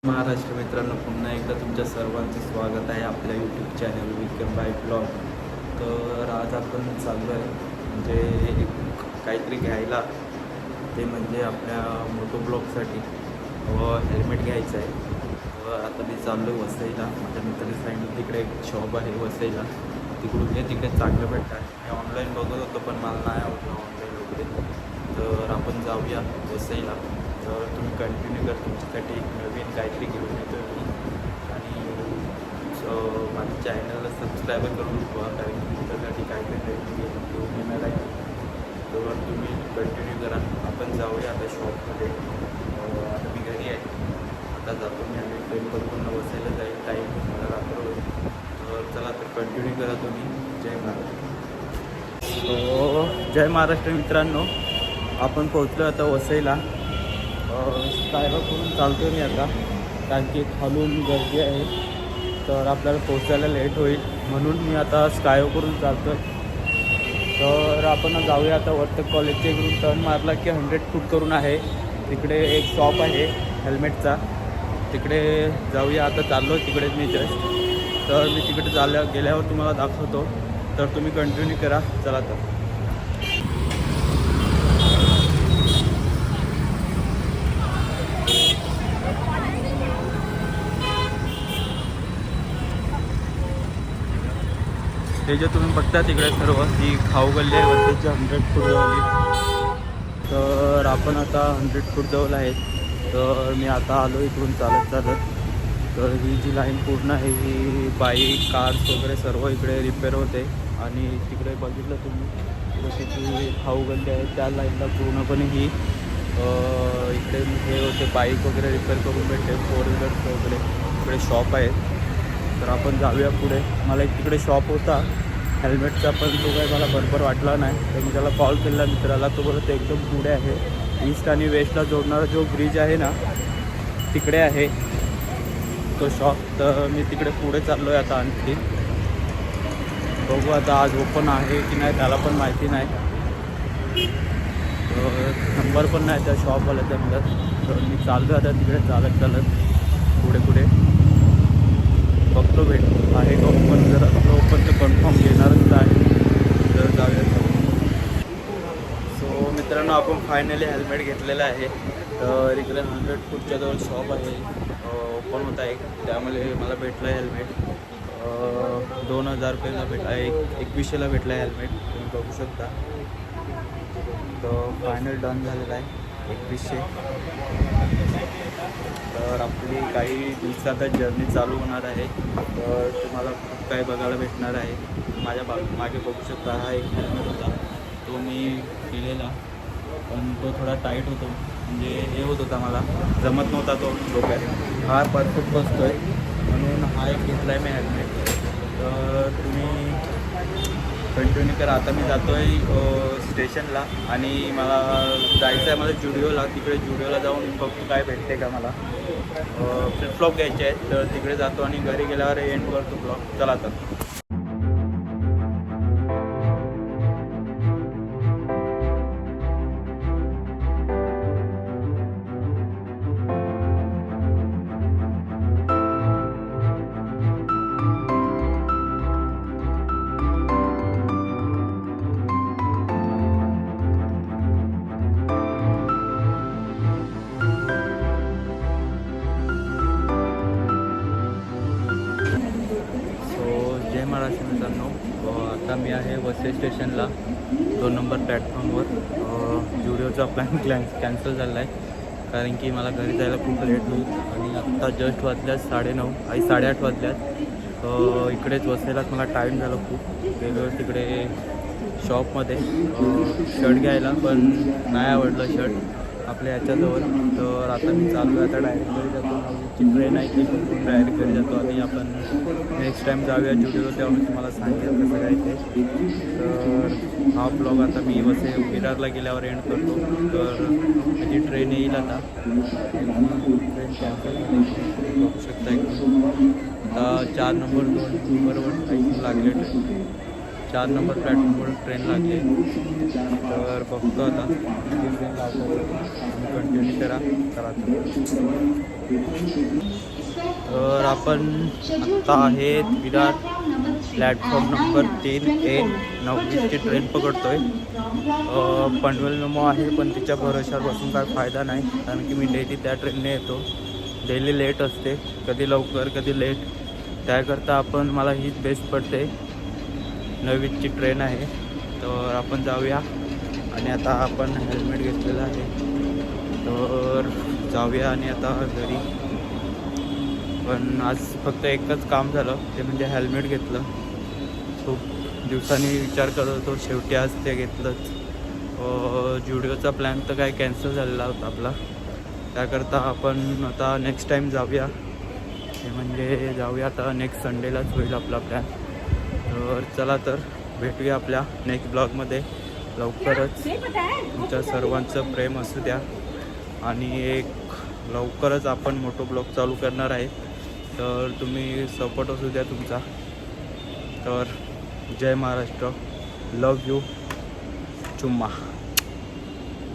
महाराष्ट्र मित्रांनो, पुन्हा एकदा तुमच्या सर्वांचं स्वागत आहे आपल्या यूट्यूब चॅनल विक्रम बाईक ब्लॉग. तर आज आपण चाललो आहे म्हणजे काहीतरी घ्यायला, ते म्हणजे आपल्या मोटो ब्लॉगसाठी हेल्मेट घ्यायचं आहे. आता मी चाललो आहे वसईला. माझ्या मित्राने सांगितलं तिकडे एक शॉप आहे वसईला, तिकडून तिकडे चांगलं भेटतात. मी ऑनलाईन बघत होतो पण मला नाही आवडलं ऑनलाईन वगैरे. तर आपण जाऊया वसईला. तर तुम्ही कंटिन्यू कर, तुमच्यासाठी एक नवीन काहीतरी घेऊन येतो मी. आणि माझ्या चॅनलला सबस्क्राईब करून ठेवा, कारण की तुमच्यासाठी काहीतरी घेऊन येणार आहे. तर तुम्ही कंटिन्यू करा. आपण जाऊया आता शॉपमध्ये. आता मी घरी आहे, आता जातो मी. आणि ट्रेन पकडून वसायला जाईल, टाईम मला रात्र होईल. तर चला, तर कंटिन्यू करा तुम्ही. जय महाराष्ट्र. जय महाराष्ट्र मित्रांनो, आपण पोहोचलो आता वसईला. स्कायवॉक करून चालतो मी आता, कारण की खालून गर्दी आहे, तर आपल्याला पोहोचायला लेट होईल, म्हणून मी आता स्कायवॉक करून चालतो आहे. तर आपण जाऊया आता. वर्तक कॉलेजच्या इकडून टर्न मारला की 100 फूट करून आहे, तिकडे एक शॉप आहे हेल्मेटचा, तिकडे जाऊया. आता चाललो तिकडेच मी जस्ट. तर मी तिकडे गेल्यावर तुम्हाला दाखवतो, तर तुम्ही कंटिन्यू करा. चला तर. हे जे तुम्ही बघता तिकडे सर्व ही खाऊ गल्ली आहे वरतीच्या 100 फूट जवळ. तर आपण आता 100 फूट जवळ आहे. तर मी आता आलो इकडून चालत. तर ही जी लाईन पूर्ण आहे ही बाईक कार्स वगैरे सर्व इकडे रिपेअर होते. आणि तिकडे बघितलं तुम्ही जसे की खाऊ गल्ली आहे त्या लाईनला पूर्णपणे ही इकडे हे होते, बाईक वगैरे रिपेअर करून भेटते, 4 व्हीलर्स वगैरे इकडे शॉप आहेत. तर आपण जाऊया पुढे. मला एक तिकडे शॉप होता हेल्मेटचा, पण तो काही मला बरोबर वाटला नाही. तर मी त्याला कॉल केला मित्राला, तो बोलत एकदम पुढे आहे, ईस्ट आणि वेस्टला जोडणारा जो ब्रिज आहे ना तिकडे आहे तो शॉप. तर मी तिकडे पुढे चाललो आहे आता. आणखी बघू आता आज ओपन आहे की नाही, त्याला पण माहिती नाही. नंबर पण नाही त्या शॉपवाल्याच्या म्हणत. तर मी चाललो आता तिकडे चालत पुढे बघतो भेट आहे का ओपन. जर आपलं ओपन तर कन्फर्म घेणारच आहे. तर जाऊया. सो मित्रांनो, आपण फायनली हेल्मेट घेतलेलं आहे. तर इकडे 100 फूटच्या जवळ शॉप आहे, ओपन होत आहे, त्यामुळे मला भेटलं आहे हेल्मेट. 2000 रुपयाला भेटला आहे, 2100ला भेटला आहे हेल्मेट, तुम्ही बघू शकता. तर फायनल डन झालेला आहे 2100. तर आपली काही दिवसातच जर्नी चालू होणार आहे. तर तुम्हाला खूप काही बघायला भेटणार आहे. माझ्या मागे बघू शकता हा एक हेल्मेट होता, तो मी केलेला, पण तो थोडा टाईट होतो, म्हणजे हे होत होता, मला जमत नव्हता तो डोक्यात. हा परफेक्ट बसतो आहे, म्हणून हा एक घेतला आहे मी हेल्मेट. तर तुम्ही कंटिन्यू करा. आता मी जातो आहे स्टेशनला, आणि मला जायचं आहे मला जुडिओला. तिकडे जुडिओला जाऊन बघतो काय भेटते का मला. फ्लिपफ्लॉप घ्यायचे आहेत, तर तिकडे जातो आणि घरी गेल्यावर एंड करतो ब्लॉग. चला तर. जय महाराष्ट्र मित्रांनो, आता मी आहे वसई स्टेशनला, 2 नंबर प्लॅटफॉर्मवर. जुडिओचा प्लॅन कॅन्सल झाला आहे, कारण की मला घरी जायला खूप लेट होईल. आणि आत्ता जस्ट वाजल्यात 9:30 आणि 8:30 वाजल्यात. इकडेच वसईलाच मला टाईम झाला खूप. गेलो तिकडे शॉपमध्ये शर्ट घ्यायला, पण नाही आवडलं शर्ट आपल्या याच्याजवळ. तर आता मी चालू आहे, आता डायरेक्ट घरी जातो. जी ट्रेन आहे ती डायरेक्ट घरी जातो, आणि आपण नेक्स्ट टाईम जाऊया जुडिओ, तेव्हा मी तुम्हाला सांगेल कसं काय ते. तर हा ब्लॉग आता मी विरारला गेल्यावर एंड करतो. तर माझी ट्रेन येईल आता, ट्रेन कॅन्सल बघू शकता. आता 4 नंबर 2 बरोबर टाईम लागले ट्रेन. 4 नंबर प्लॅटफॉर्मवर ट्रेन लागली. तर बघतो आता ट्रेन लावतो कंटिन्यू करा. तर आपण आत्ता आहेत विरार प्लॅटफॉर्म नंबर 3A 9ची ट्रेन पकडतो आहे. पनवेल मेमो आहे पण तिच्या भरोशावर बसून काय फायदा नाही, कारण की मी डेली त्या ट्रेनने येतो. डेली लेट असते, कधी लवकर कधी लेट. त्याकरता मला हीच बेस्ट पडते. 9ची ट्रेन आहे. तर आपण जाऊया. आणि आता आपण हेल्मेट घेतलेलं आहे, तर जाऊया आणि आता घरी. पण आज फक्त एकच काम झालं, ते म्हणजे हेल्मेट घेतलं. खूप दिवसांनी विचार करत होतो, शेवटी आज ते घेतलंच. जुडिओचा प्लॅन तर काय कॅन्सल झालेला होता आपला. त्याकरता आपण आता नेक्स्ट टाईम जाऊया. हे म्हणजे जाऊया आता नेक्स्ट संडेलाच होईल आपला प्लॅन. तर चला, तर भेटूया आपल्या नेक्स्ट ब्लॉगमध्ये लवकरच. तुमच्या सर्वांचं प्रेम असू द्या. आणि एक लवकरच आपण मोठो ब्लॉग चालू करणार आहे, तर तुम्ही सपोर्ट असू द्या तुमचा. तर जय महाराष्ट्र, लव यू, चुम्मा.